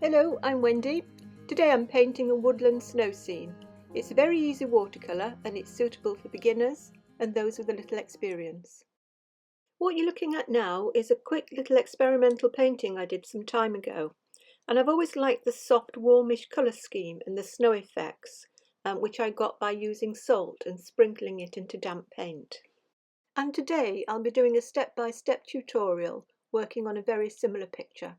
Hello, I'm Wendy. Today I'm painting a woodland snow scene. It's a very easy watercolour and it's suitable for beginners and those with a little experience. What you're looking at now is a quick little experimental painting I did some time ago, and I've always liked the soft warmish colour scheme and the snow effects, which I got by using salt and sprinkling it into damp paint. And today I'll be doing a step-by-step tutorial working on a very similar picture.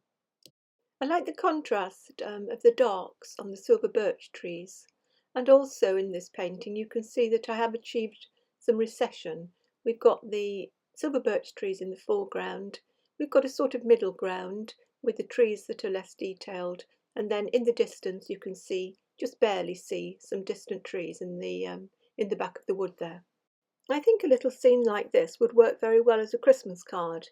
I like the contrast of the darks on the silver birch trees, and also in this painting you can see that I have achieved some recession. We've got the silver birch trees in the foreground, we've got a sort of middle ground with the trees that are less detailed, and then in the distance you can see, just barely see, some distant trees in the back of the wood there. I think a little scene like this would work very well as a Christmas card.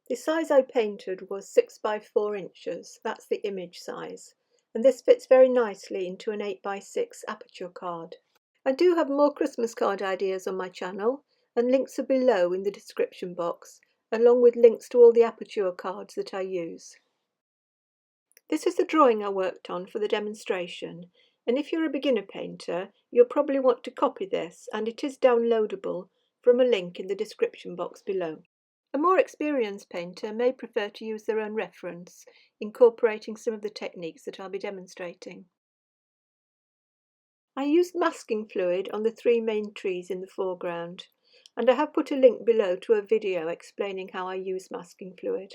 The size I painted was 6 by 4 inches, that's the image size, and this fits very nicely into an 8 by 6 aperture card. I do have more Christmas card ideas on my channel, and links are below in the description box, along with links to all the aperture cards that I use. This is the drawing I worked on for the demonstration, and if you're a beginner painter, you'll probably want to copy this, and it is downloadable from a link in the description box below. A more experienced painter may prefer to use their own reference, incorporating some of the techniques that I'll be demonstrating. I used masking fluid on the 3 main trees in the foreground, and I have put a link below to a video explaining how I use masking fluid.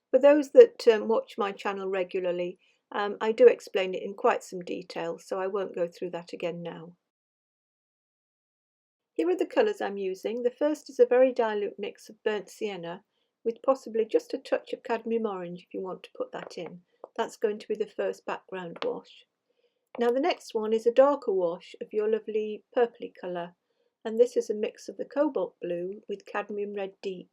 For those that watch my channel regularly, I do explain it in quite some detail, so I won't go through that again now. Here are the colours I'm using. The first is a very dilute mix of burnt sienna with possibly just a touch of cadmium orange if you want to put that in. That's going to be the first background wash. Now the next one is a darker wash of your lovely purpley colour, and this is a mix of the cobalt blue with cadmium red deep.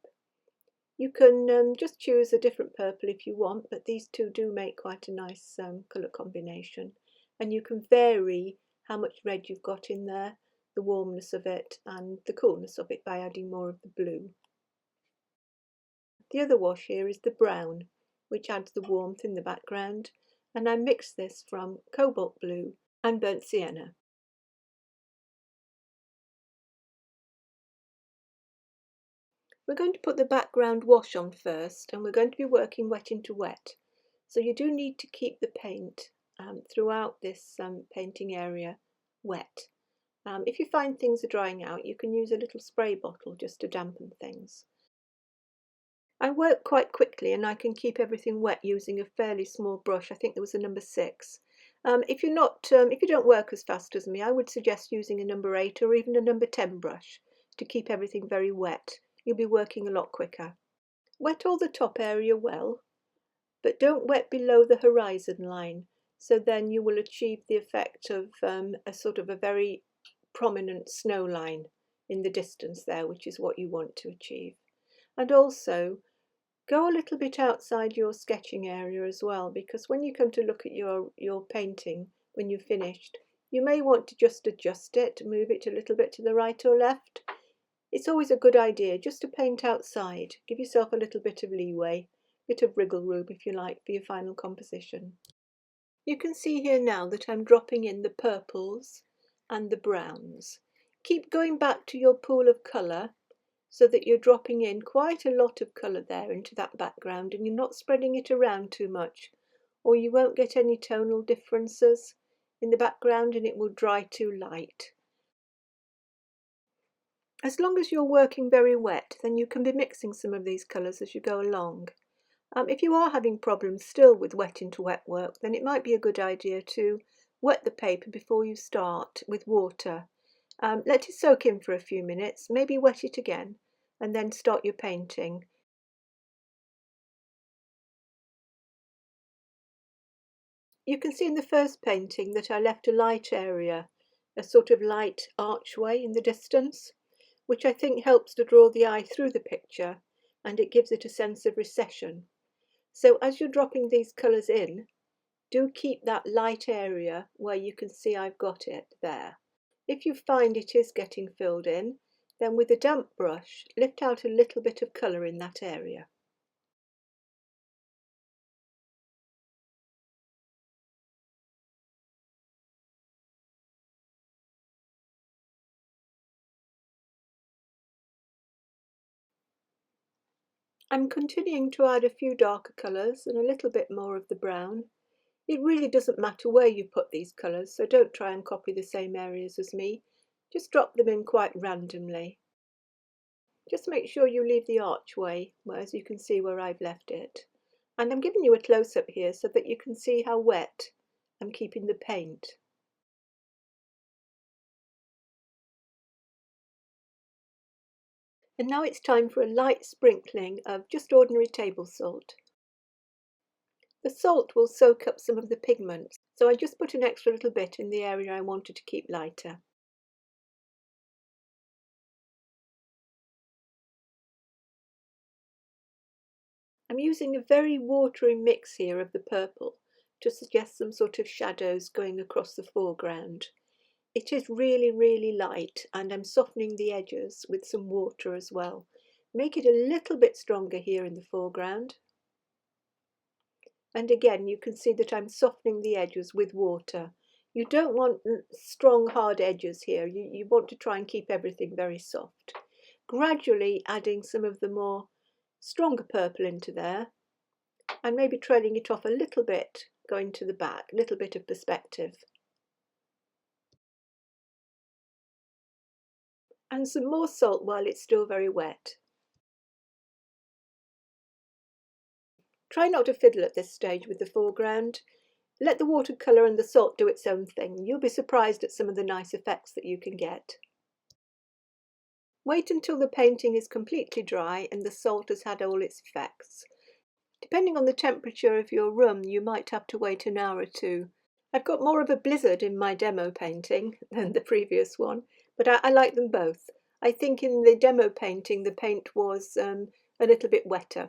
You can just choose a different purple if you want, but these two do make quite a nice colour combination, and you can vary how much red you've got in there, the warmness of it and the coolness of it by adding more of the blue. The other wash here is the brown, which adds the warmth in the background, and I mix this from cobalt blue and burnt sienna. We're going to put the background wash on first, and we're going to be working wet into wet. So you do need to keep the paint throughout this painting area wet. If you find things are drying out, you can use a little spray bottle just to dampen things. I work quite quickly and I can keep everything wet using a fairly small brush. I think there was a number 6. If you don't work as fast as me, I would suggest using a number 8 or even a number 10 brush to keep everything very wet. You'll be working a lot quicker. Wet all the top area well, but don't wet below the horizon line, so then you will achieve the effect of a sort of a very prominent snow line in the distance there, which is what you want to achieve. And also go a little bit outside your sketching area as well, because when you come to look at your painting when you've finished, you may want to just adjust it, move it a little bit to the right or left. It's always a good idea just to paint outside. Give yourself a little bit of leeway, a bit of wriggle room if you like for your final composition. You can see here now that I'm dropping in the purples and the browns. Keep going back to your pool of colour so that you're dropping in quite a lot of colour there into that background, and you're not spreading it around too much, or you won't get any tonal differences in the background and it will dry too light. As long as you're working very wet, then you can be mixing some of these colours as you go along. If you are having problems still with wet into wet work, then it might be a good idea to wet the paper before you start with water. Let it soak in for a few minutes, maybe wet it again, and then start your painting. You can see in the first painting that I left a light area, a sort of light archway in the distance, which I think helps to draw the eye through the picture, and it gives it a sense of recession. So as you're dropping these colours in, do keep that light area where you can see I've got it there. If you find it is getting filled in, then with a damp brush, lift out a little bit of colour in that area. I'm continuing to add a few darker colours and a little bit more of the brown. It really doesn't matter where you put these colours, so don't try and copy the same areas as me. Just drop them in quite randomly. Just make sure you leave the archway, as you can see where I've left it. And I'm giving you a close-up here so that you can see how wet I'm keeping the paint. And now it's time for a light sprinkling of just ordinary table salt. The salt will soak up some of the pigment, so I just put an extra little bit in the area I wanted to keep lighter. I'm using a very watery mix here of the purple to suggest some sort of shadows going across the foreground. It is really light, and I'm softening the edges with some water as well. Make it a little bit stronger here in the foreground. And again, you can see that I'm softening the edges with water. You don't want strong, hard edges here. You want to try and keep everything very soft. Gradually adding some of the more stronger purple into there, and maybe trailing it off a little bit, going to the back, a little bit of perspective. And some more salt while it's still very wet. Try not to fiddle at this stage with the foreground. Let the watercolour and the salt do its own thing. You'll be surprised at some of the nice effects that you can get. Wait until the painting is completely dry and the salt has had all its effects. Depending on the temperature of your room, you might have to wait an hour or two. I've got more of a blizzard in my demo painting than the previous one, but I like them both. I think in the demo painting the paint was a little bit wetter,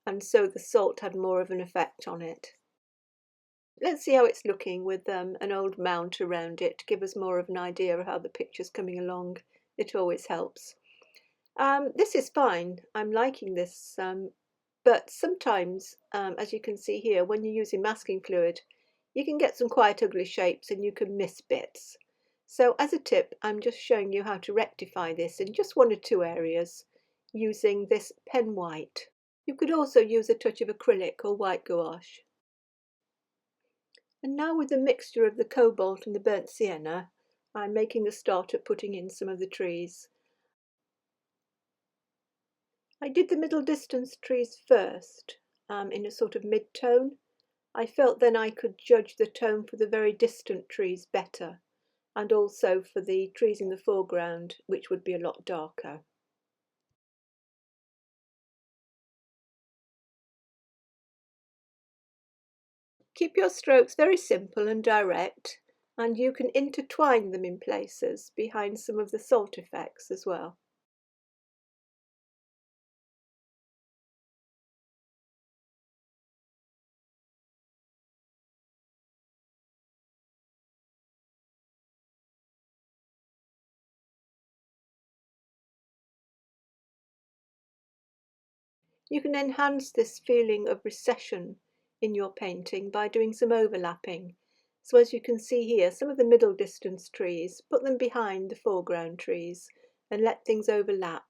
and so the salt had more of an effect on it. Let's see how it's looking with an old mount around it to give us more of an idea of how the picture's coming along. It always helps. This is fine. I'm liking this, but sometimes, as you can see here, when you're using masking fluid, you can get some quite ugly shapes and you can miss bits. So as a tip, I'm just showing you how to rectify this in just one or two areas using this pen white. You could also use a touch of acrylic or white gouache. And now with the mixture of the cobalt and the burnt sienna, I'm making a start at putting in some of the trees. I did the middle distance trees first, in a sort of mid-tone. I felt then I could judge the tone for the very distant trees better, and also for the trees in the foreground, which would be a lot darker. Keep your strokes very simple and direct, and you can intertwine them in places behind some of the salt effects as well. You can enhance this feeling of recession in your painting by doing some overlapping. So as you can see here, some of the middle distance trees, put them behind the foreground trees and let things overlap.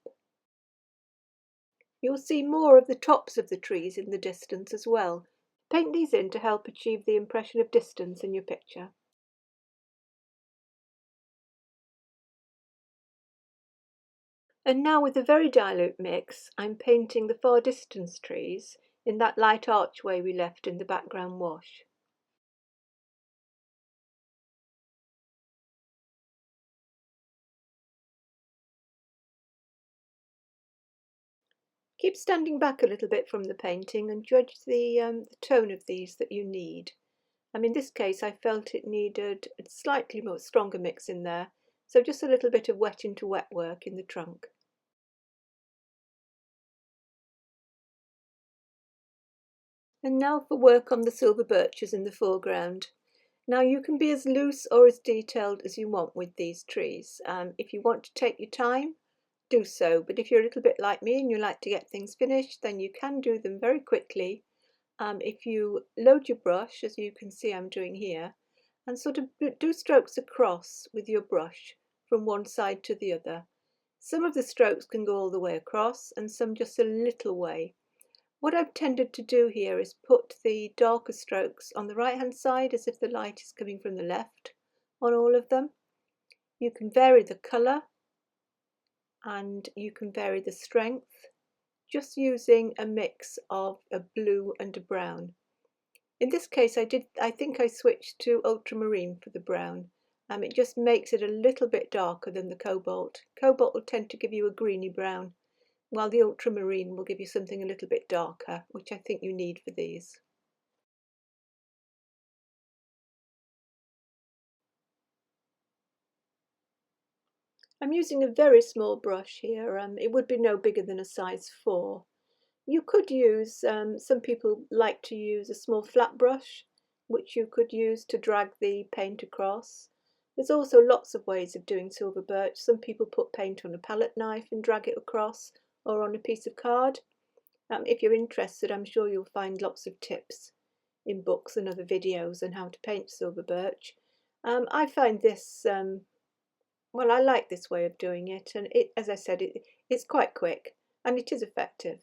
You'll see more of the tops of the trees in the distance as well. Paint these in to help achieve the impression of distance in your picture. And now with a very dilute mix, I'm painting the far distance trees in that light archway we left in the background wash. Keep standing back a little bit from the painting and judge the tone of these that you need. In this case I felt it needed a slightly more stronger mix in there, so just a little bit of wet into wet work in the trunk. And now for work on the silver birches in the foreground. Now you can be as loose or as detailed as you want with these trees. If you want to take your time, do so, but if you're a little bit like me and you like to get things finished, then you can do them very quickly. If you load your brush, as you can see I'm doing here, and sort of do strokes across with your brush from one side to the other. Some of the strokes can go all the way across and some just a little way. What I've tended to do here is put the darker strokes on the right hand side as if the light is coming from the left on all of them. You can vary the colour and you can vary the strength just using a mix of a blue and a brown. In this case I think I switched to ultramarine for the brown. It just makes it a little bit darker than the cobalt. Cobalt will tend to give you a greeny brown, while the ultramarine will give you something a little bit darker, which I think you need for these. I'm using a very small brush here. It would be no bigger than a size 4. You could use, some people like to use a small flat brush, which you could use to drag the paint across. There's also lots of ways of doing silver birch. Some people put paint on a palette knife and drag it across, or on a piece of card. If you're interested, I'm sure you'll find lots of tips in books and other videos on how to paint silver birch. I find this, well, I like this way of doing it, and as I said, it's quite quick and it is effective.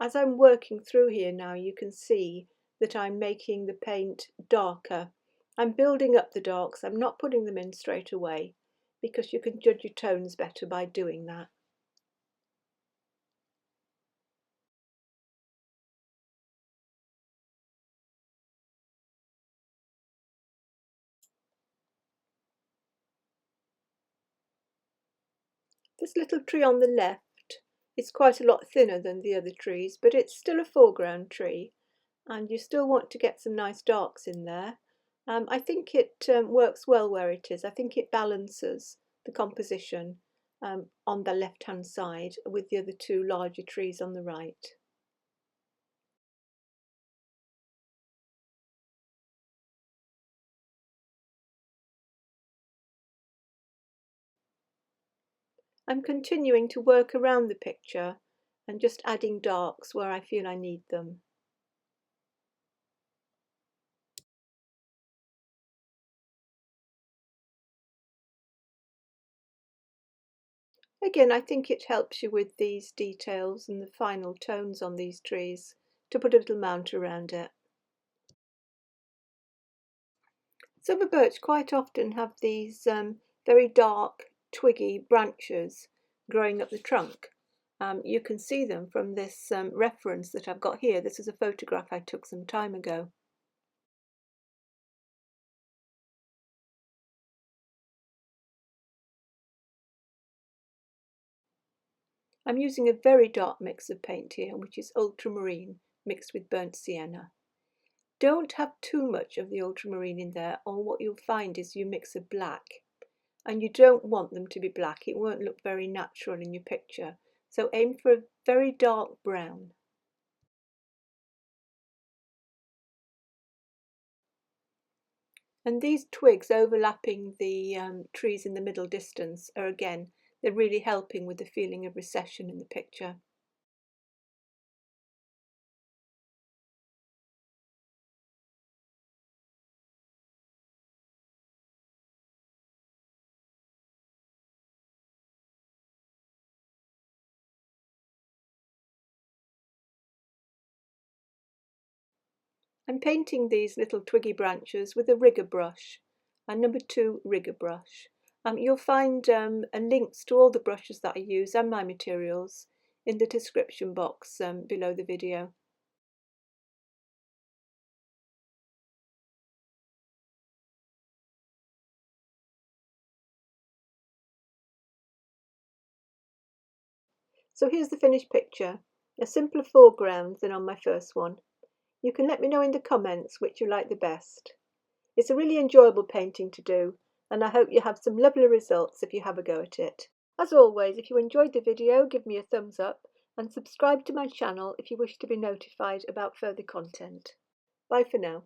As I'm working through here now, you can see that I'm making the paint darker. I'm building up the darks. I'm not putting them in straight away because you can judge your tones better by doing that. This little tree on the left is quite a lot thinner than the other trees, but it's still a foreground tree, and you still want to get some nice darks in there. I think it works well where it is. I think it balances the composition on the left hand side with the other two larger trees on the right. I'm continuing to work around the picture and just adding darks where I feel I need them. Again, I think it helps you with these details and the final tones on these trees to put a little mount around it. Silver birch quite often have these very dark, twiggy branches growing up the trunk. You can see them from this reference that I've got here. This is a photograph I took some time ago. I'm using a very dark mix of paint here, which is ultramarine mixed with burnt sienna. Don't have too much of the ultramarine in there, or what you'll find is you mix a black. And you don't want them to be black. It won't look very natural in your picture. So aim for a very dark brown. And these twigs overlapping the trees in the middle distance are, again, they're really helping with the feeling of recession in the picture. I'm painting these little twiggy branches with a rigger brush, a number 2 rigger brush. You'll find links to all the brushes that I use and my materials in the description box below the video. So here's the finished picture, a simpler foreground than on my first one. You can let me know in the comments which you like the best. It's a really enjoyable painting to do, and I hope you have some lovely results if you have a go at it. As always, if you enjoyed the video, give me a thumbs up and subscribe to my channel if you wish to be notified about further content. Bye for now.